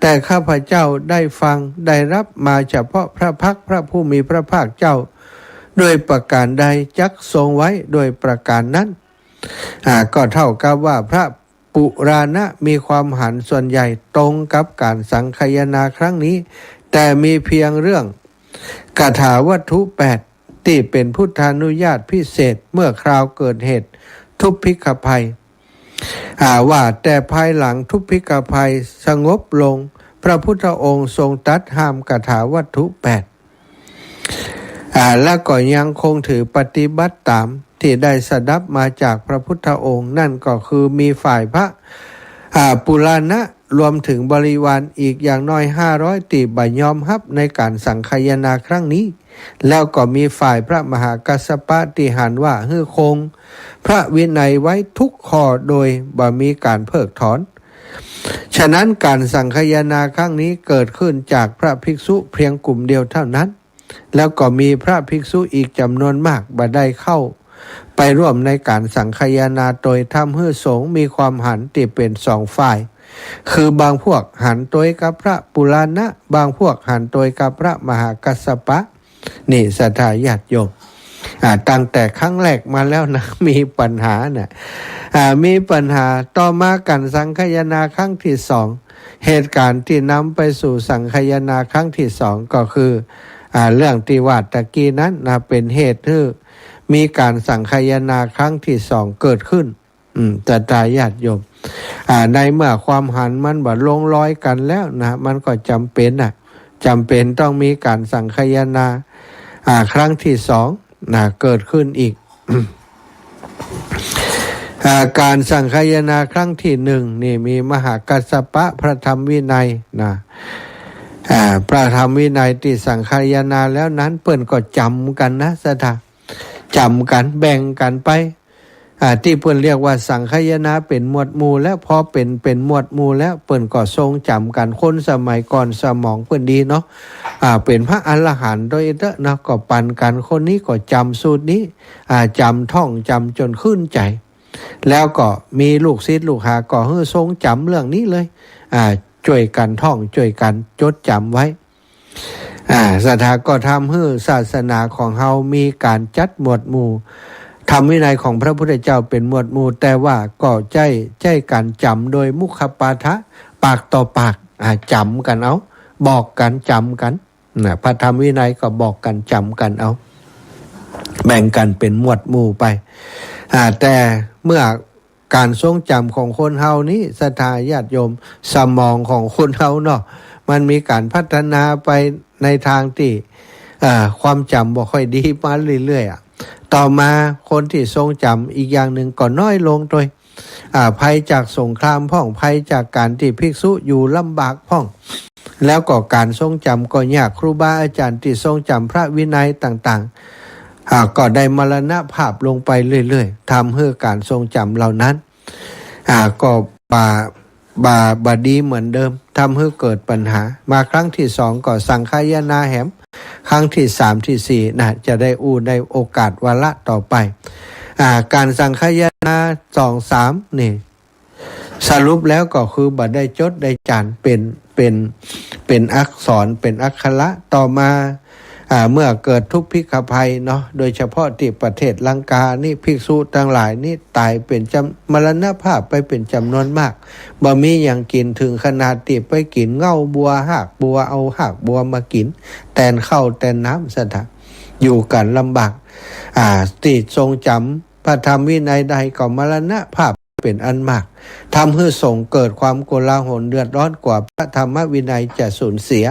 แต่ข้าพเจ้าได้ฟังได้รับมาเฉพาะพระพักพระผู้มีพระภาคเจ้าโดยประการใดจักทรงไว้โดยประการนั้นก็เท่ากับว่าพระปุราณะมีความหันส่วนใหญ่ตรงกับการสังฆยนาครั้งนี้แต่มีเพียงเรื่องคาถาวัตถุ8ที่เป็นพุทธานุญาตพิเศษเมื่อคราวเกิดเหตุทุพพิกภัยว่าแต่ภายหลังทุพพิกภัยสงบลงพระพุทธองค์ทรงตรัสห้ามคาถาวัตถุ8แล้วก็ยังคงถือปฏิบัติตามที่ได้สดับมาจากพระพุทธองค์นั่นก็คือมีฝ่ายพระปุราณะรวมถึงบริวารอีกอย่างน้อย500ตีบ่ยอมรับในการสังฆยนาครั้งนี้แล้วก็มีฝ่ายพระมหากัสสปะที่หันว่าฮือคงพระวินัยไว้ทุกข้อโดยบ่มีการเพิกถอนฉะนั้นการสังฆยนาครั้งนี้เกิดขึ้นจากพระภิกษุเพียงกลุ่มเดียวเท่านั้นแล้วก็มีพระภิกษุอีกจำนวนมากบ่ได้เข้าไปร่วมในการสังฆยนาโดยทำให้สงฆ์มีความหันที่เป็น2 ฝ่ายคือบางพวกหันตัวกับพระปุราณะบางพวกหันตัวกับพระมหากัสสปะนี่ศรัทธาญาติโยมตั้งแต่ครั้งแรกมาแล้วนะมีปัญหามีปัญหาต่อมากันสังฆยนาครั้งที่2เหตุการณ์ที่นำไปสู่สังฆยนาครั้งที่2ก็คือเรื่องที่ว่าตะกี้นั้นเป็นเหตุที่มีการสังฆยนาครั้งที่2เกิดขึ้นศรัทธาญาติโยมในเมื่อความหันมันบ่ลงรอยกันแล้วมันก็จำเป็นต้องมีการสังฆยนาครั้งที่2เกิดขึ้นอีก การสังฆยนาครั้งที่1นี่มีมหากัสสปะพระธรรมวินัยพระธรรมวินัยที่สังฆยนาแล้วนั้นเปิ้นก็จำกันนะศรัทธาจำกันแบ่งกันไปที่เปิ้นเรียกว่าสังฆยนาเป็นหมวดหมู่แล้วพอเป็นหมวดหมู่แล้วเปิ้นก็ทรงจำกันคนสมัยก่อนสมองเปิ้นดีเนาะเป็นพระอรหันต์โดยเด้อนะก็ปันกันคนนี้ก็จำสูตรนี้จำท่องจำจนขึ้นใจแล้วก็มีลูกศิษย์ลูกหาก็ให้ทรงจำเรื่องนี้เลยช่วยกันท่องช่วยกันจดจำไว้ศรัทธาก็ทำให้ศาสนาของเฮามีการจัดหมวดหมู่ธรรมวินัยของพระพุทธเจ้าเป็นหมวดหมู่แต่ว่าก็ใจการจำโดยมุขปาฐะปากต่อปากจำกันเอาบอกกันจำกัน นะพระธรรมวินัยก็บอกกันจำกันเอาแบ่งกันเป็นหมวดหมู่ไปแต่เมื่อการทรงจำของคนเฮานี้ศรัทธาญาติโยมสมองของคนเฮาเนาะมันมีการพัฒนาไปในทางที่ความจำบ่ค่อยดีมาเรื่อยๆต่อมาคนที่ทรงจำอีกอย่างหนึ่งก็น้อยลงโดยภัยจากสงครามพ่องภัยจากการที่ภิกษุอยู่ลำบากพ่องแล้วก็การทรงจำก็ยากครูบาอาจารย์ที่ทรงจำพระวินัยต่างๆก็ได้มรณภาพลงไปเรื่อยๆทำให้การทรงจำเหล่านั้นก็บาดีเหมือนเดิมทำให้เกิดปัญหามาครั้งที่สองก็สังฆายนาแหมครั้งที่สามที่สี่จะได้ได้โอกาสวาระต่อไปการสังฆายนา2-3นี่สรุปแล้วก็คือบัดได้จดได้จานเป็นอักษรเป็นอักขระต่อมาเมื่อเกิดทุกพิกภัยเนาะโดยเฉพาะที่ประเทศลังกานี่ภิกษุทั้งหลายนี่ตายเป็นมรณภาพไปเป็นจำนวนมากบ่มีอย่างกินถึงขนาดที่ไปกินเง่าบัวหากบัวเอาหากบัวมากินแตนข้าวแตนน้ำสถานอยู่กันลำบากติดทรงจำพระธรรมวินัยใดก็มรณภาพเป็นอันมากทำให้ส่งเกิดความโกลาหลเดือดร้อนกว่าพระธรรมวินัยจะสูญเสีย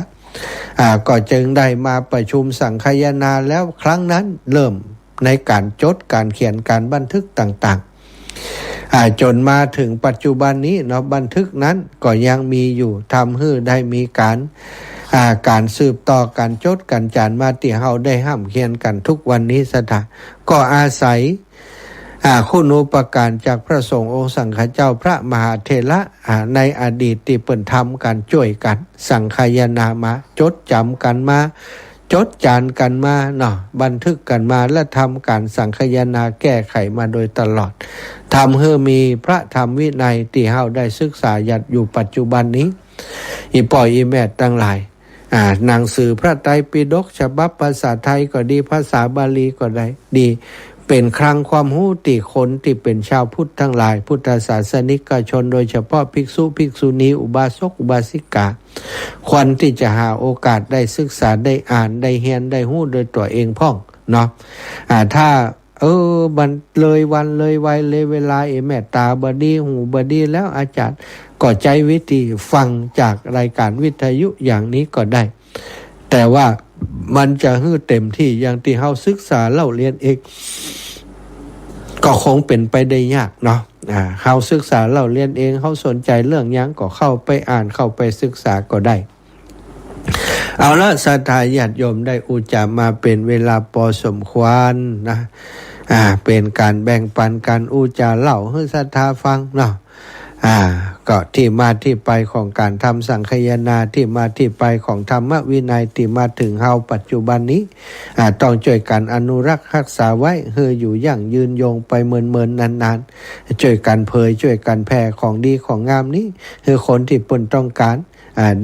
ก็จึงได้มาประชุมสังฆายนาแล้วครั้งนั้นเริ่มในการจดการเขียนการบันทึกต่างๆจนมาถึงปัจจุบันนี้เนาะบันทึกนั้นก็ยังมีอยู่ทำให้ได้มีการสืบต่อการจดการจานมาที่เฮาได้ห้ามเขียนกันทุกวันนี้สถาก็อาศัยคุณูปการจากพระสงฆ์องค์สังฆเจ้าพระมหาเถระในอดีตที่เปิ่นทำการช่วยกันสังฆายนามาจดจำกันมาจดจานกันมาเนาะบันทึกกันมาและทำการสังฆายนาแก้ไขมาโดยตลอดทำให้มีพระธรรมวินัยที่เฮาได้ศึกษาอยู่ปัจจุบันนี้อีป่อยอีแม่ตั้งหลายหนังสือพระไตรปิฎกฉบับภาษาไทยก็ดีภาษาบาลีก็ได้ดีเป็นคลังความรู้ที่คนที่เป็นชาวพุทธทั้งหลายพุทธศาสนิกชนโดยเฉพาะภิกษุภิกษุณีอุบาสกอุบาสิกาควรที่จะหาโอกาสได้ศึกษาได้อ่านได้เรียนได้รู้โดยตัวเองพ่องเนาะถ้าบันเลยวันเลยวัยเลยเวลาแม่ตาบดีหูบดีแล้วอาจารย์ก็ใจวิธีฟังจากรายการวิทยุอย่างนี้ก็ได้แต่ว่ามันจะฮื้อเต็มที่อย่างที่เฮาศึกษาเล่าเรียนเองก็คงเป็นไปได้ยากเนาะเฮาศึกษาเล่าเรียนเองเฮาสนใจเรื่องหยังก็เข้าไปอ่านเข้าไปศึกษาก็ได้เอาละศรัทธาญาติโยมได้อุจจามาเป็นเวลาพอสมควรนะเป็นการแบ่งปันการอุจจาเล่าให้ศรัทธาฟังเนาะก็ที่มาที่ไปของการทำสังฆายนาที่มาที่ไปของธรรมวินัยที่มาถึงเฮาปัจจุบันนี้ต้องช่วยกันอนุรักษ์รักษาไว้ให้อยู่อย่างยืนยงไปเมินๆนานๆช่วยกันเผยช่วยกันแผ่ของดีของงามนี้ให้คนที่เพิ่นต้องการ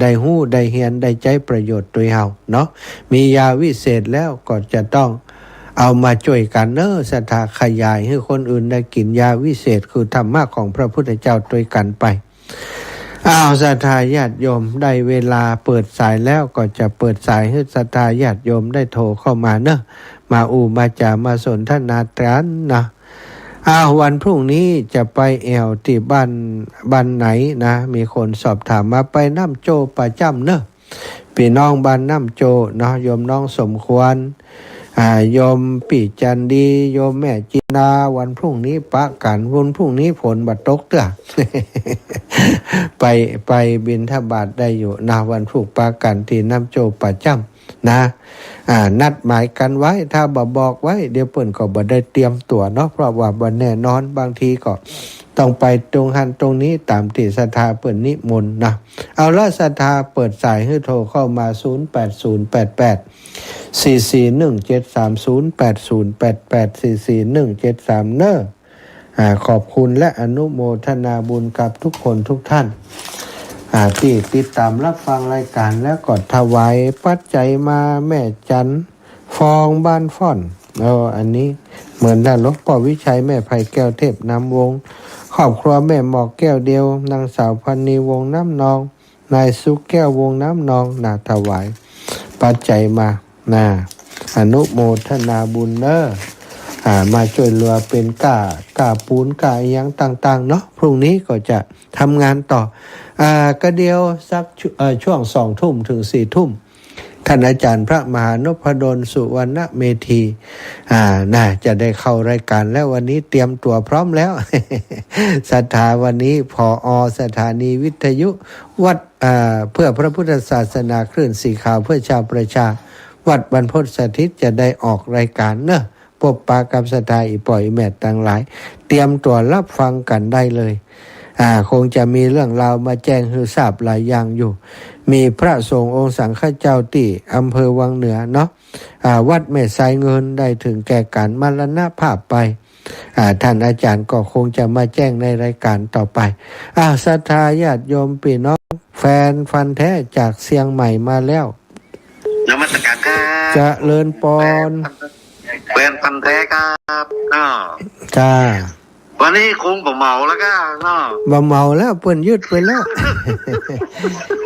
ได้ฮู้ได้เรียนได้ใจประโยชน์โดยเฮาเนาะมียาวิเศษแล้วก็จะต้องเอามาช่วยกันศรัทธาขยายให้คนอื่นได้กินยาวิเศษคือธรรมะของพระพุทธเจ้าด้วยกันไปศรัทธาญาติโยมได้เวลาเปิดสายแล้วก็จะเปิดสายให้ศรัทธาญาติโยมได้โทรเข้ามามามาจามาสนทนากันนะวันพรุ่งนี้จะไปแอวที่บ้านไหนนะมีคนสอบถามมาไปน้ำโจประจำพี่น้องบ้านน้ำโจเนาะโยมน้องสมควรโยมปีจันดีโยมแม่จินดาวันพรุ่งนี้ปะกันวันพรุ่งนี้ฝนบัดตกเด้อ ไปบิณฑบาตได้อยู่นะวันพรุ่งปะกันที่น้ำโจประจำนะนัดหมายกันไว้ถ้าบอกไว้เดี๋ยวเปิ้นก็บ่ได้เตรียมตัวเนาะเพราะว่าบ่แน่นอนบางทีก็ต้องไปตรงหันตรงนี้ตามที่ศรัทธาเปิ้นนิมนต์นะเอาละศรัทธาเปิดสายให้โทรเข้ามา08088417308088441730เนอะขอบคุณและอนุโมทนาบุญกับทุกคนทุกท่านที่ติดตามรับฟังรายการแล้วก็ถวายปัจจัยมาแม่จันฟองบ้านฟ่อนอันนี้เหมือนท่านหลวงพ่อวิชัยแม่ไผ่แก้วเทพน้ำวงครอบครัวแม่หมอกแก้วเดียวนางสาวพันนีวงน้ำนองนายสุกแก้ววงน้ำนองถวาย ปัจจัยมานะอนุโมทนาบุญเนอะมาช่วยเหลือเป็นก้าปูนก้าอหยังต่างๆเนาะพรุ่งนี้ก็จะทำงานต่อก็เดียวสักช่วง2 ทุ่มถึง4 ทุ่มท่านอาจารย์พระมหานพดลสุวรรณเมธีน่าจะได้เข้ารายการแล้ววันนี้เตรียมตัวพร้อมแล้ว ศรัทธาวันนี้ผอ.สถานีวิทยุวัดเพื่อพระพุทธศาสนาคลื่นสีขาวเพื่อชาวประชาวัดบรรพตสถิตจะได้ออกรายการเนอะพบปะกับศรัทธาอีปล่อยแม่ต่างหลายเตรียมตัวรับฟังกันได้เลยคงจะมีเรื่องราวมาแจ้งให้ทราบหลายอย่างอยู่มีพระสงฆ์องค์สังฆเจ้าที่อำเภอวังเหนือเนาะวัดแม่สายเงินได้ถึงแก่การมรณภาพไปท่านอาจารย์ก็คงจะมาแจ้งในรายการต่อไปศรัทธาญาติโยมพี่น้องแฟนฟันแท้จากเชียงใหม่มาแล้ว
นมัสการครับ
จะเลินปอน
แฟนพันแท้ครับ
จ้า
วันนี้คงบ่เมาแล้วก็
บ่เมาแล้วเปิ้นยืดไปแล้ว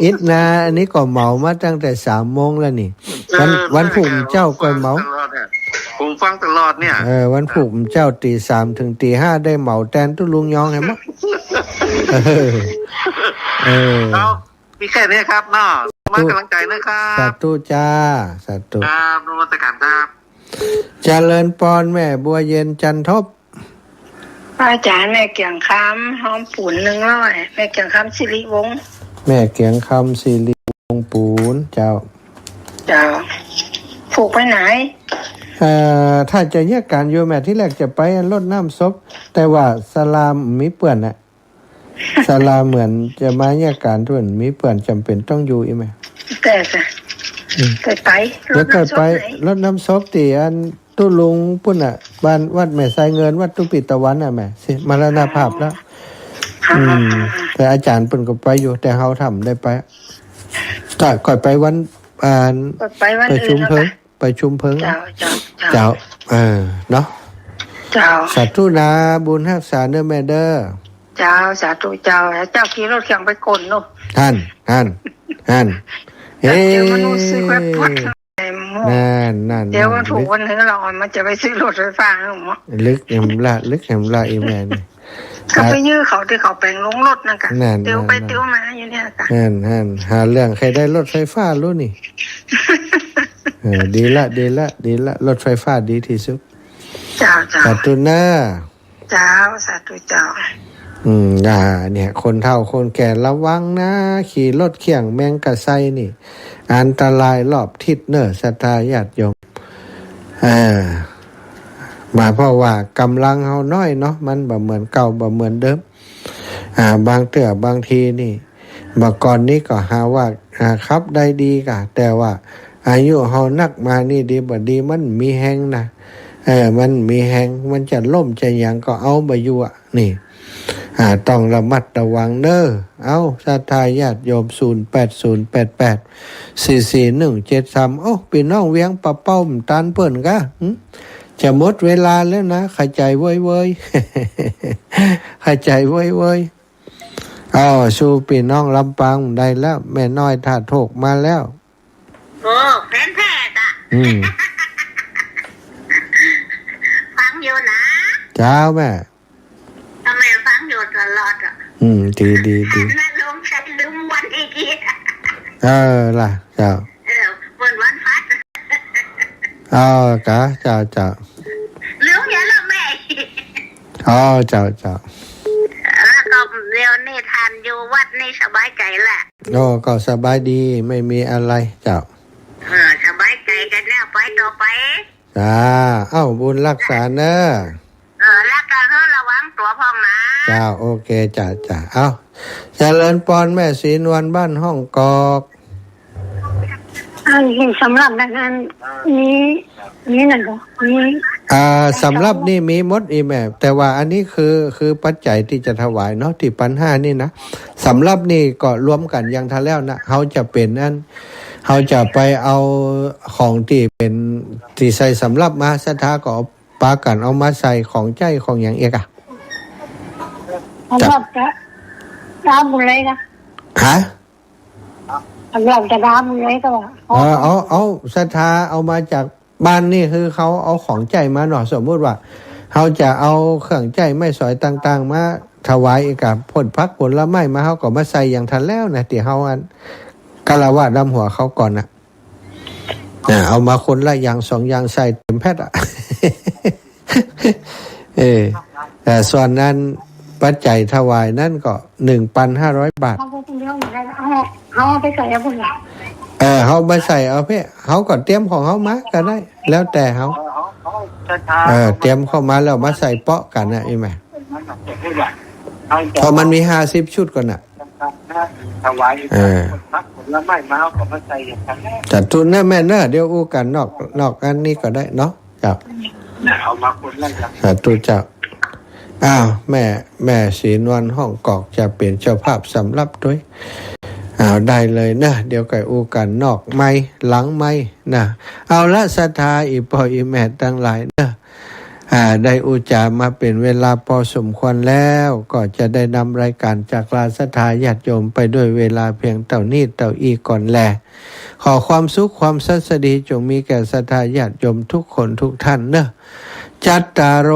อิดนาอันนี้ก็เมามาตั้งแต่3 โมงแล้วนี่วันผุ่มเจ้าก็เมา
ผมฟังตลอดเนี่ย
วันผุ่มเจ้าตี 3 ถึงตี 5ได้เมาแตนตุลุงยองให้มั้ง
มีแค่นี้ครับมากำลังใจนะครับ
สาธุจ้าสาธุ
ครับนมัสการครับ
เจริญพรแม่บัวเย็นจันทบ
อาจารย์แม่เกียงคำหอมปูน100แม่เกียงคำสิริวงศ์
แม่เกียงคำสิริวงศ์ปูนเจ้า
ผูกไปไหน
ถ้าจะแยกการโยแม่ที่แรกจะไปรดน้ำศพแต่ว่าสลามมีเปื่อนน่ะสลาเหมือนจะมาแยกการทุนมีเปื่อนจำเป็นต้องอยู่อีไหม
แต่ไป
แล้วก็ไปรดน้ำศพตีอันตุลุงปุ่นบ้านวัดแม่สายเงินวัดตุปิตะวันแม่สิมรณภาพแล้วแต่อาจารย์ปุ่นก็ไปอยู่แต่เฮาทำได้ไปก่อนไปวันประชุมเพิ่งเจ้าเนาะสาธุนาบุญรักษาเนื้อแม่เด้อ
เจ้าสาธุเจ้าขี่รถแข่งไปกลเนาะ
ท่าน
เดี๋ยวมันซื้อแบบพัด
นั่น
เดี๋ยววันถูกวันนึงเรามันจะไปซื้อรถไฟฟ้าหรือมั้ง
ลึกแหมละอีแม่นี่
เขาไปยื้อเขาที่เขาแปลงลงรถนั่นกันเดี๋ยวไปเดี๋ยวมาอยู่เนี่ย
กันหาเรื่องใครได้รถไฟฟ้ารู้นี่ดีละรถไฟฟ้าดีที่สุด
เจ้า
สาธุนะ
เจ้าสาธุเจ้า
เนี่ยคนเฒ่าคนแก่ระวังนะขี่รถเขี่ยงแมงกะไซนี่อันตรายรอบทิศเนอศรัทธาญาติโยมมาเพราะว่ากำลังเฮาน้อยเนาะมันบ่เหมือนเก่าบ่เหมือนเดิมบางทีนี่เมื่อก่อนนี้ก็หาว่าครับได้ดีกะแต่ว่าอายุเฮานักมานี่ดีบ่ดีมันมีแฮงนะมันมีแฮงมันจะล่มจะหยังก็เอาบ่อยู่นี่ต้องระมัดระวังเน้อเอาศรัทธาญาติโยม0808844173พี่น้องเวียงปะเป้าตันเปิ้นกะจะหมดเวลาแล้วนะเข้าใจเว้ยเข้าใจเว้ยสู้พี่น้องลำปางได้แล้วแม่น้อยท่าโถกมาแล้ว
โอ้แฟนแท้จ้ะฟังอยู่นะ
เจ้าแม่
ทำไมฟังอยู่ตลอด
ดี
น่าลงฉันลืมวันอีกที
ล่ะเจ้า
วันพัด
กะเจ้า
ลืมอย่าละแม่
เจ้า
แล้วก็เดี๋ยวนี้ทานอยู่วัดนี่สบายใจแหละ
ก็สบายดีไม่มีอะไรเจ้า
สบายใจกันแล้วไปต่อไป
จ้าบุญรักษาเนอะ
รักกันเถอะระวังตัวพองนะ
จ้าโอเคจ้าเจริญพรแม่ศรีนวลบ้านห้องกอก
สำหรับงานนี้นั่นเหรอ
สำหรับนี่มีมดอีแม่แต่ว่าอันนี้คือปัจจัยที่จะถวายเนาะที่1,500นี่นะสำหรับนี่ก็รวมกันยังทันแล้วนะเขาจะเป็นนั่นเขาจะไปเอาของที่เป็นที่ใส่สำหรับมาศรัทธาก็ปากันเอามาใส่ของใจของอย่างเอก
สำหรับจะรับบุญเลยนะ
ฮะ
อยากจะดามเลยก็ว่า
เอาศรัทธาเอามาจากบ้านนี่คือเขาเอาของใจมาหน่อสมมุติว่าเขาจะเอาเครื่องใจไม่สอยต่างๆมาถวายกับผลพักผลไม้มาเขาก็มาใส่อย่างทันแล้วนะที่เขาอันกะละวาดดำหัวเขาก่อนนะเอามาคนละอย่างสองอย่างใส่เต็มแพทย์อ่ะ แต่ส่วนนั้นปัจจัยถวายนั่นก็ 1,500 บาท
เขาไปเลี้ยงได้เอาไปใส่เอาบุญ
เขาไปใส่เอาเพ่เขาก็เตรียมของเขามาก็ได้ แล้วแต่เขาเตรียมเข้ามาแล้วมาใส่เปาะกันนะไอ้แม่พอมันมี50 ชุดก่อนน่ะ
ถวายพักผลไม้มาเอาของมาใส่อย่างนั้น
จัดทุนนะแม่เนอะเดี๋ยวอู้กันนอกอันนี้ก็ได้เนาะจ้ะ
เอามาคนละอย่าง
สาธุเจ้าแม่ศรีนวลห้องกอกจะเป็นเจ้าภาพสำหรับด้วยได้เลยนะเดี๋ยวไก่อู้กันนอกไม้หลังไม้นะเอาละศรัทธาอีพ่ออีแม่ทั้งหลายนะได้อุจามาเป็นเวลาพอสมควรแล้วก็จะได้นำรายการจากลาศรัทธาญาติโยมไปด้วยเวลาเพียงเท่านี้เท่าอีก่อนแลขอความสุขความสัสดีจงมีแก่ศรัทธาญาติโยมทุกคนทุกท่านเนอะจัตตารโอ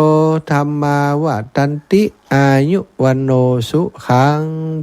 ธรรมาวาตันติอายุวันโนสุขัง